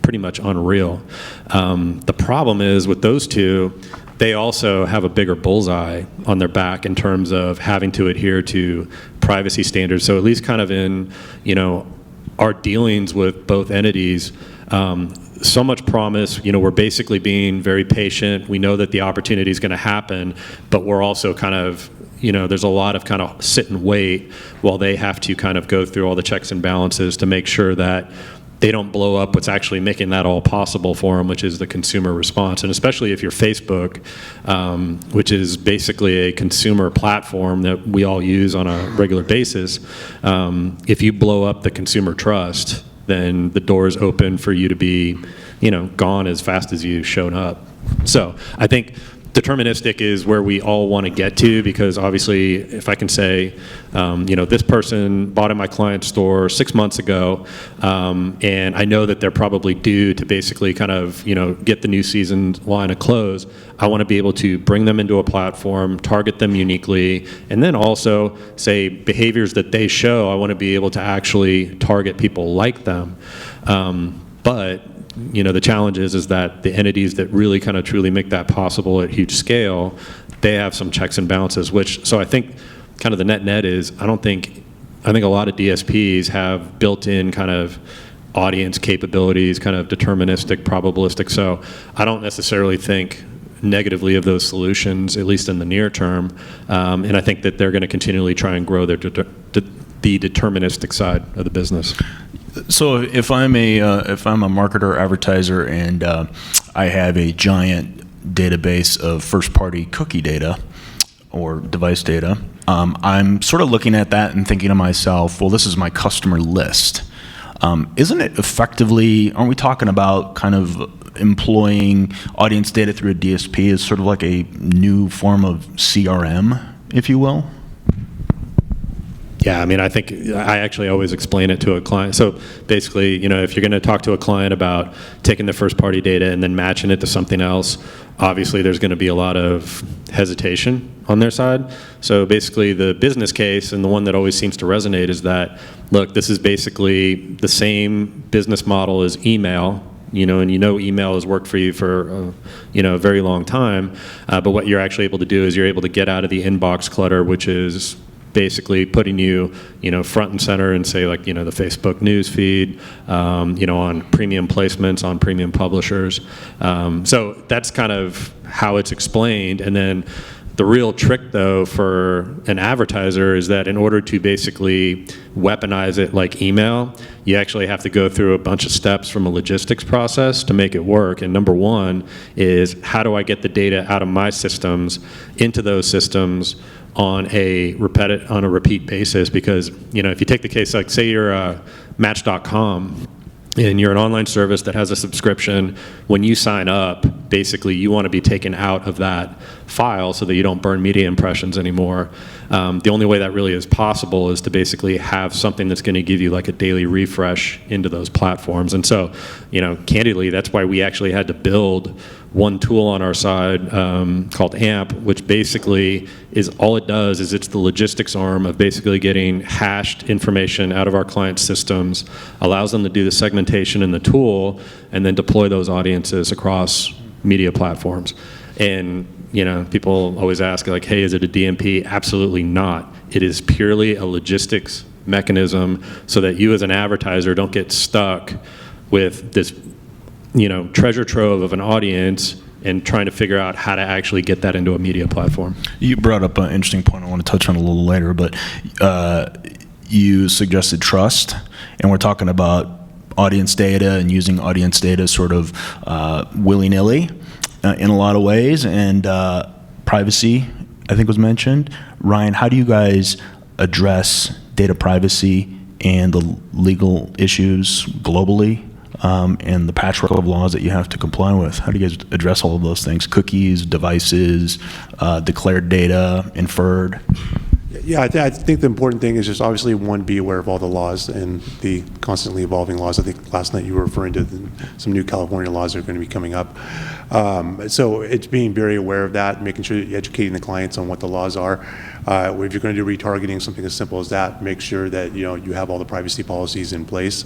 Speaker 6: pretty much unreal. The problem is with those two, they also have a bigger bullseye on their back in terms of having to adhere to privacy standards. So at least kind of in, our dealings with both entities, so much promise. We're basically being very patient. We know that the opportunity is going to happen, but we're also kind of, there's a lot of kind of sit and wait while they have to kind of go through all the checks and balances to make sure that they don't blow up what's actually making that all possible for them, which is the consumer response. And especially if you're Facebook, which is basically a consumer platform that we all use on a regular basis, if you blow up the consumer trust, then the door is open for you to be, gone as fast as you showed up. So I think deterministic is where we all want to get to, because obviously if I can say, this person bought in my client's store 6 months ago, and I know that they're probably due to basically kind of, get the new season line of clothes, I want to be able to bring them into a platform, target them uniquely, and then also say behaviors that they show, I want to be able to actually target people like them. But the challenge is that the entities that really kind of truly make that possible at huge scale, they have some checks and balances, so I think kind of the net is, I think a lot of DSPs have built-in kind of audience capabilities, kind of deterministic, probabilistic, so I don't necessarily think negatively of those solutions, at least in the near term, and I think that they're going to continually try and grow the deterministic side of the business.
Speaker 5: So if I'm a marketer, advertiser, and I have a giant database of first-party cookie data or device data, I'm sort of looking at that and thinking to myself, well, this is my customer list. Isn't it effectively, aren't we talking about kind of employing audience data through a DSP as sort of like a new form of CRM, if you will?
Speaker 6: Yeah, I think I actually always explain it to a client. So basically, if you're going to talk to a client about taking the first party data and then matching it to something else, obviously there's going to be a lot of hesitation on their side. So basically the business case, and the one that always seems to resonate, is that, look, this is basically the same business model as email, and email has worked for you for a very long time, but what you're actually able to do is you're able to get out of the inbox clutter, which is basically putting you, front and center and say, like, the Facebook news feed, on premium placements, on premium publishers. So that's kind of how it's explained. And then the real trick, though, for an advertiser is that in order to basically weaponize it like email, you actually have to go through a bunch of steps from a logistics process to make it work. And number one is, how do I get the data out of my systems into those systems on a repeat basis? Because if you take the case, like, say you're Match.com and you're an online service that has a subscription, when you sign up, basically you want to be taken out of that file so that you don't burn media impressions anymore. The only way that really is possible is to basically have something that's going to give you like a daily refresh into those platforms. And so, candidly, that's why we actually had to build one tool on our side called AMP, which basically is, all it does is it's the logistics arm of basically getting hashed information out of our client systems, allows them to do the segmentation in the tool, and then deploy those audiences across media platforms. And people always ask, like, hey, is it a DMP? Absolutely not. It is purely a logistics mechanism so that you as an advertiser don't get stuck with this treasure trove of an audience and trying to figure out how to actually get that into a media platform.
Speaker 5: You brought up an interesting point I want to touch on a little later, but you suggested trust, and we're talking about audience data and using audience data sort of willy-nilly in a lot of ways, and privacy, I think, was mentioned. Ryan, how do you guys address data privacy and the legal issues globally, and the patchwork of laws that you have to comply with? How do you guys address all of those things? Cookies, devices, declared data, inferred?
Speaker 7: Yeah, I think the important thing is just obviously, one, be aware of all the laws and the constantly evolving laws. I think last night you were referring to some new California laws that are going to be coming up. So it's being very aware of that, making sure that you're educating the clients on what the laws are. If you're going to do retargeting, something as simple as that, make sure that you have all the privacy policies in place.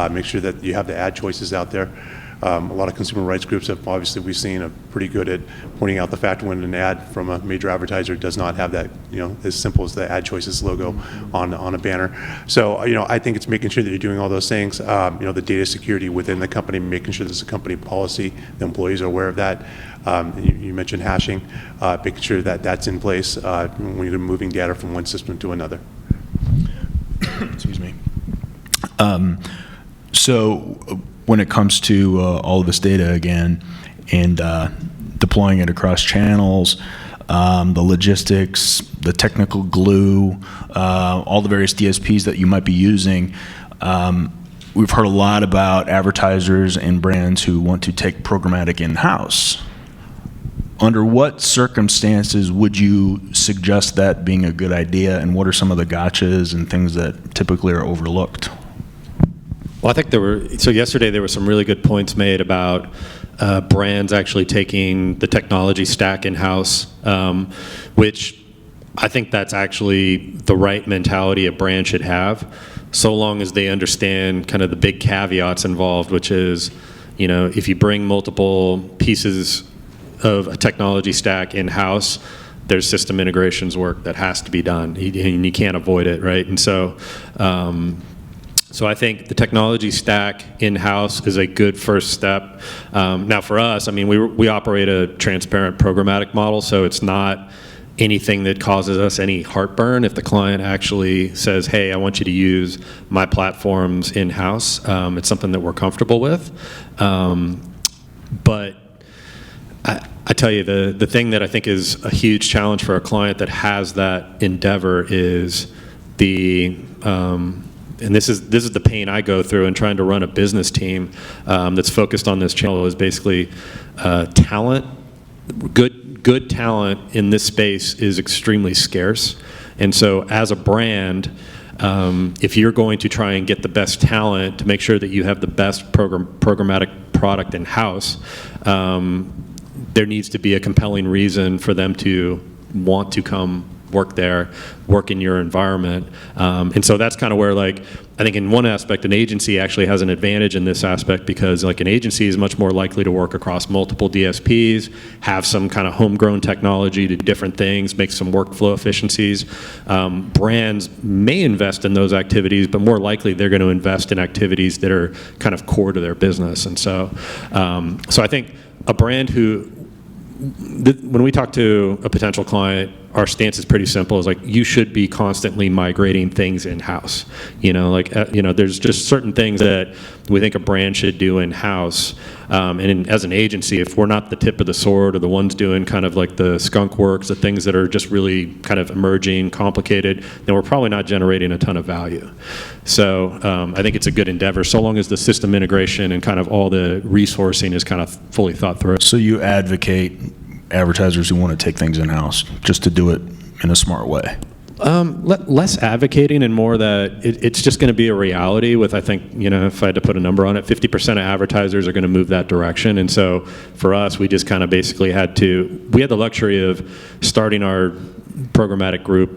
Speaker 7: Make sure that you have the ad choices out there. A lot of consumer rights groups have obviously, we've seen, are pretty good at pointing out the fact when an ad from a major advertiser does not have that, as simple as the ad choices logo on a banner. So, I think it's making sure that you're doing all those things. The data security within the company, making sure there's a company policy, the employees are aware of that. You mentioned hashing, making sure that that's in place when you're moving data from one system to another.
Speaker 5: Excuse me. So when it comes to all of this data again and deploying it across channels, the logistics, the technical glue, all the various DSPs that you might be using, we've heard a lot about advertisers and brands who want to take programmatic in-house. Under what circumstances would you suggest that being a good idea, and what are some of the gotchas and things that typically are overlooked?
Speaker 6: Well, I think yesterday there were some really good points made about brands actually taking the technology stack in-house, which I think that's actually the right mentality a brand should have, so long as they understand kind of the big caveats involved, which is, if you bring multiple pieces of a technology stack in-house, there's system integrations work that has to be done, and you can't avoid it, right? And so I think the technology stack in-house is a good first step. Now for us, we operate a transparent programmatic model, so it's not anything that causes us any heartburn if the client actually says, hey, I want you to use my platforms in-house. It's something that we're comfortable with. But I tell you, the thing that I think is a huge challenge for a client that has that endeavor is and this is the pain I go through in trying to run a business team that's focused on this channel, is basically talent. Good talent in this space is extremely scarce. And so as a brand, if you're going to try and get the best talent to make sure that you have the best programmatic product in-house, there needs to be a compelling reason for them to want to come work there, work in your environment. And so that's kind of where, I think in one aspect, an agency actually has an advantage in this aspect, because an agency is much more likely to work across multiple DSPs, have some kind of homegrown technology to do different things, make some workflow efficiencies. Brands may invest in those activities, but more likely they're going to invest in activities that are kind of core to their business. And so I think a brand when we talk to a potential client, our stance is pretty simple. It's you should be constantly migrating things in-house. There's just certain things that we think a brand should do in-house. As an agency, if we're not the tip of the sword or the ones doing kind of the skunk works, the things that are just really kind of emerging, complicated, then we're probably not generating a ton of value. So I think it's a good endeavor, so long as the system integration and kind of all the resourcing is kind of fully thought through.
Speaker 5: So you advocate advertisers who want to take things in-house just to do it in a smart way?
Speaker 6: Less advocating and more that it's just going to be a reality with, I think, if I had to put a number on it, 50% of advertisers are going to move that direction. And so for us, we just kind of basically we had the luxury of starting our programmatic group,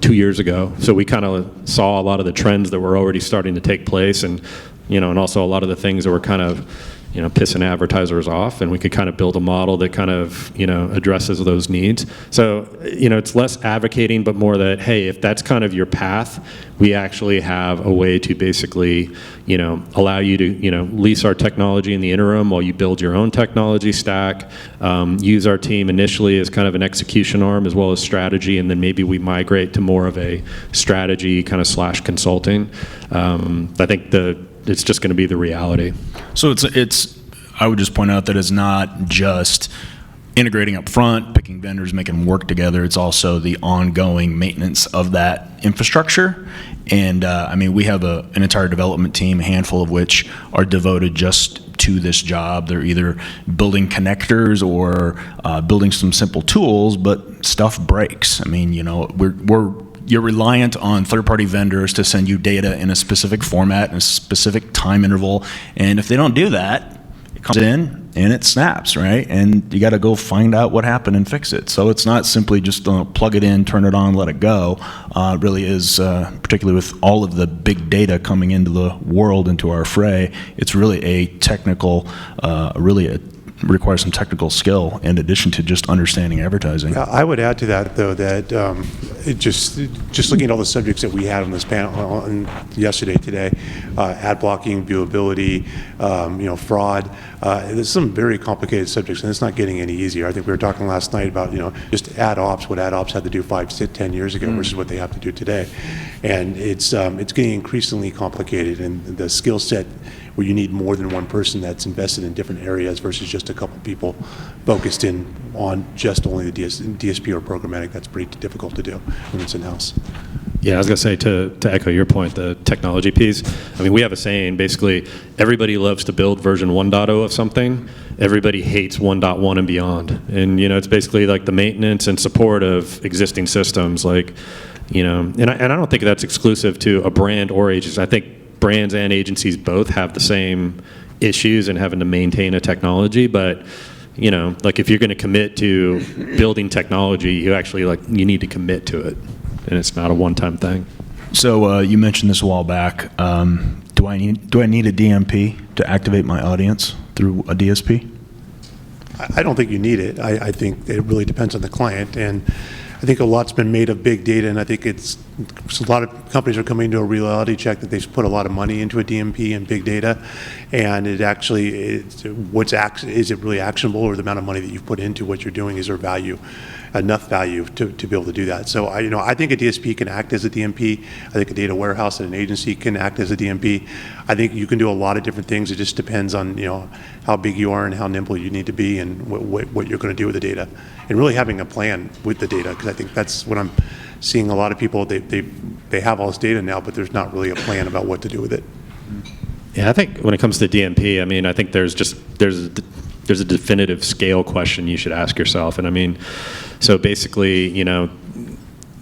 Speaker 6: 2 years ago. So we kind of saw a lot of the trends that were already starting to take place, and also a lot of the things that were kind of pissing advertisers off, and we could kind of build a model that kind of, addresses those needs. So, it's less advocating, but more that, hey, if that's kind of your path, we actually have a way to basically, allow you to, lease our technology in the interim while you build your own technology stack, use our team initially as kind of an execution arm as well as strategy, and then maybe we migrate to more of a strategy kind of / consulting. I think it's just going to be the reality.
Speaker 5: So I would just point out that it's not just integrating up front, picking vendors, making them work together. It's also the ongoing maintenance of that infrastructure. And we have an entire development team, a handful of which are devoted just to this job. They're either building connectors or building some simple tools, but stuff breaks. We're you're reliant on third-party vendors to send you data in a specific format, in a specific time interval, and if they don't do that, it comes in and it snaps, right? And you got to go find out what happened and fix it. So it's not simply just plug it in, turn it on, let it go. It really is, particularly with all of the big data coming into the world, into our fray, it's really a technical, requires some technical skill in addition to just understanding advertising.
Speaker 7: I would add to that, though, that just looking at all the subjects that we had on this panel yesterday, today, ad blocking, viewability, fraud. There's some very complicated subjects, and it's not getting any easier. I think we were talking last night about just ad ops, what ad ops had to do 5 to 10 years ago versus what they have to do today, and it's getting increasingly complicated, and the skill set where you need more than one person that's invested in different areas versus just a couple people focused in on just only the DSP or programmatic. That's pretty difficult to do when it's in-house.
Speaker 6: Yeah, I was going to say, to echo your point, the technology piece, I mean, we have a saying, basically, everybody loves to build version 1.0 of something. Everybody hates 1.1 and beyond. And, it's basically like the maintenance and support of existing systems. Like, and I don't think that's exclusive to a brand or agency. I think brands and agencies both have the same issues in having to maintain a technology, but like if you're going to commit to building technology, you need to commit to it, and it's not a one-time thing.
Speaker 5: So you mentioned this a while back. Do I need a DMP to activate my audience through a DSP?
Speaker 7: I don't think you need it. I think it really depends on the client, and I think a lot's been made of big data, and I think a lot of companies are coming to a reality check that they've put a lot of money into a DMP and big data, and is it really actionable, or the amount of money that you've put into what you're doing, is there enough value to be able to do that? So I think a DSP can act as a DMP. I think a data warehouse and an agency can act as a DMP. I think you can do a lot of different things. It just depends on how big you are and how nimble you need to be, and what you're going to do with the data, and really having a plan with the data, because I think that's what I'm seeing. A lot of people, they have all this data now, but there's not really a plan about what to do with it.
Speaker 6: Yeah, I think when it comes to DMP, I mean, I think there's a definitive scale question you should ask yourself. And I mean, so basically,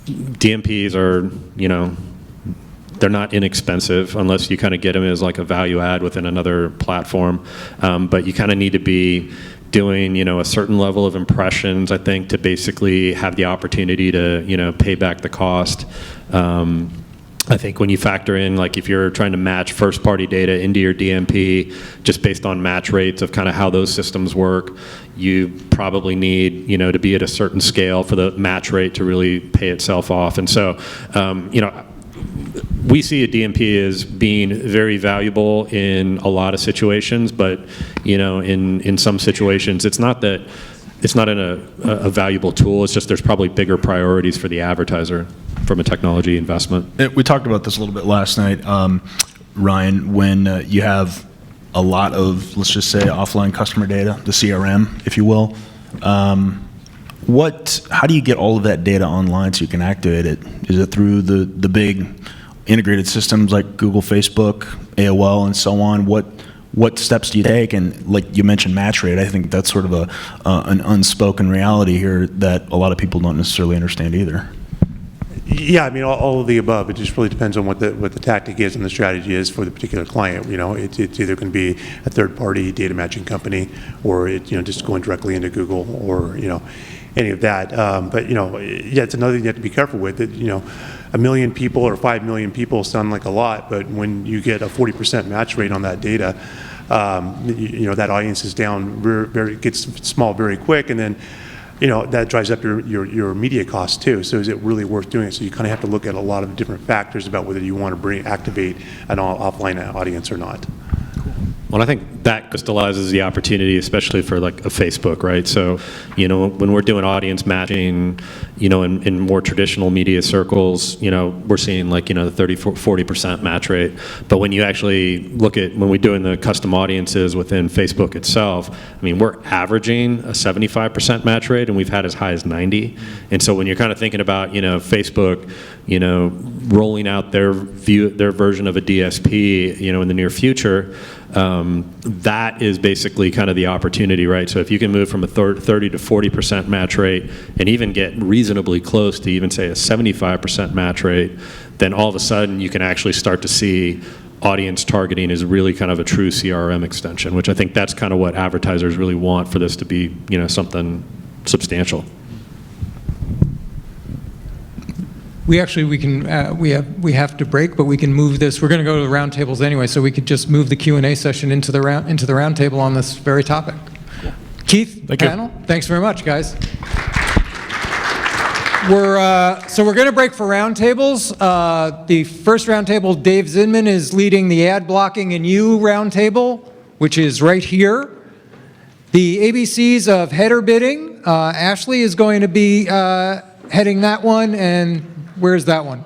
Speaker 6: DMPs are, they're not inexpensive unless you kind of get them as like a value add within another platform. But you kind of need to be doing, a certain level of impressions, I think, to basically have the opportunity to, pay back the cost. I think when you factor in, like if you're trying to match first-party data into your DMP, just based on match rates of kind of how those systems work, you probably need, to be at a certain scale for the match rate to really pay itself off. And so, we see a DMP as being very valuable in a lot of situations, but, in some situations, it's not a valuable tool. It's just there's probably bigger priorities for the advertiser from a technology investment.
Speaker 5: We talked about this a little bit last night, Ryan, when you have a lot of, let's just say, offline customer data, the CRM, if you will. How do you get all of that data online so you can activate it? Is it through the big integrated systems like Google, Facebook, AOL, and so on? What steps do you take? And like you mentioned, match rate. I think that's sort of an unspoken reality here that a lot of people don't necessarily understand either.
Speaker 7: Yeah, I mean, all of the above. It just really depends on what the tactic is and the strategy is for the particular client. It's either going to be a third-party data matching company, or just going directly into Google, or any of that. But it's another thing you have to be careful with. That 1 million people or 5 million people sound like a lot, but when you get a 40% match rate on that data, that audience is down gets small very quick, and then that drives up your media costs too. So is it really worth doing it? So you kind of have to look at a lot of different factors about whether you want to activate an offline audience or not.
Speaker 6: Well, I think that crystallizes the opportunity, especially for like a Facebook, right? So, when we're doing audience matching, in more traditional media circles, we're seeing like, the 30-40% match rate. But when you actually look at, when we're doing the custom audiences within Facebook itself, I mean, we're averaging a 75% match rate, and we've had as high as 90. And so when you're kind of thinking about, Facebook, rolling out their version of a DSP, in the near future, that is basically kind of the opportunity, right? So if you can move from a 30 to 40% match rate and even get reasonably close to even say a 75% match rate, then all of a sudden you can actually start to see audience targeting is really kind of a true CRM extension, which I think that's kind of what advertisers really want for this to be, something substantial.
Speaker 1: We have to break, but we can move this. We're going to go to the roundtables anyway, so we could just move the Q&A session into the roundtable on this very topic. Keith, panel, thanks very much, guys. So we're going to break for roundtables. The first roundtable, Dave Zinman is leading the ad blocking and you roundtable, which is right here. The ABCs of header bidding, Ashley is going to be heading that one, and where's that one?